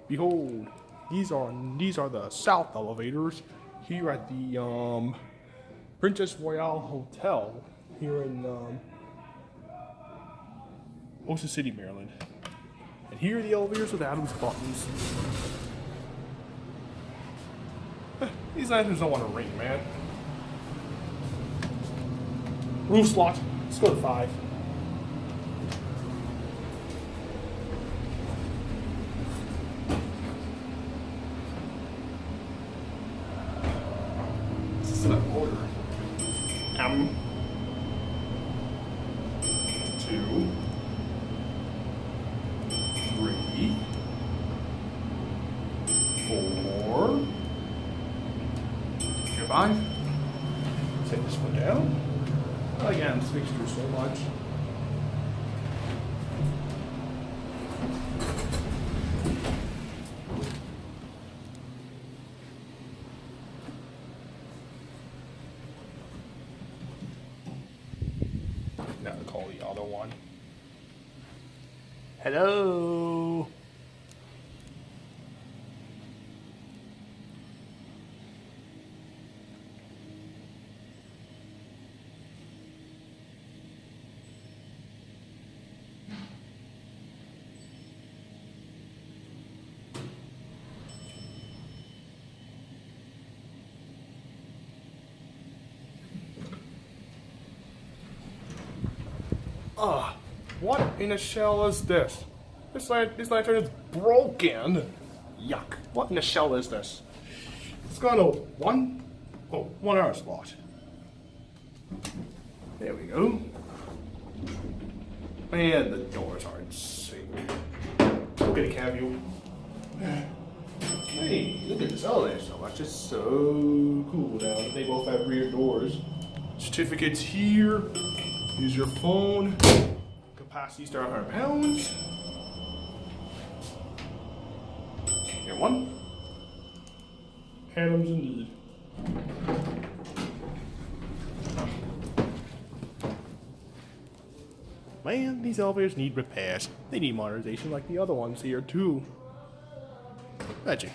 Behold, these are the south elevators here at the Princess Royale Hotel here in Ocean City, Maryland. And here are the elevators with Adam's buttons. These lanterns don't want to ring, man. Roof slot. Let's go to 5. This is an order. 2, 3, 4, 5. Take this one down. I like Adam's Fixtures so much. Now to call the other one. Hello. What in the shell is this? This lantern is broken. Yuck. What in the shell is this? It's got a 1 hour slot. There we go. And the doors are in sync. Look at the cavio. Hey, look at this elevator so much. It's so cool now that they both have rear doors. Certificates here. Use your phone. Capacity is 100 pounds. Here, 1. Adams indeed. Man, these elevators need repairs. They need modernization like the other ones here too. Magic.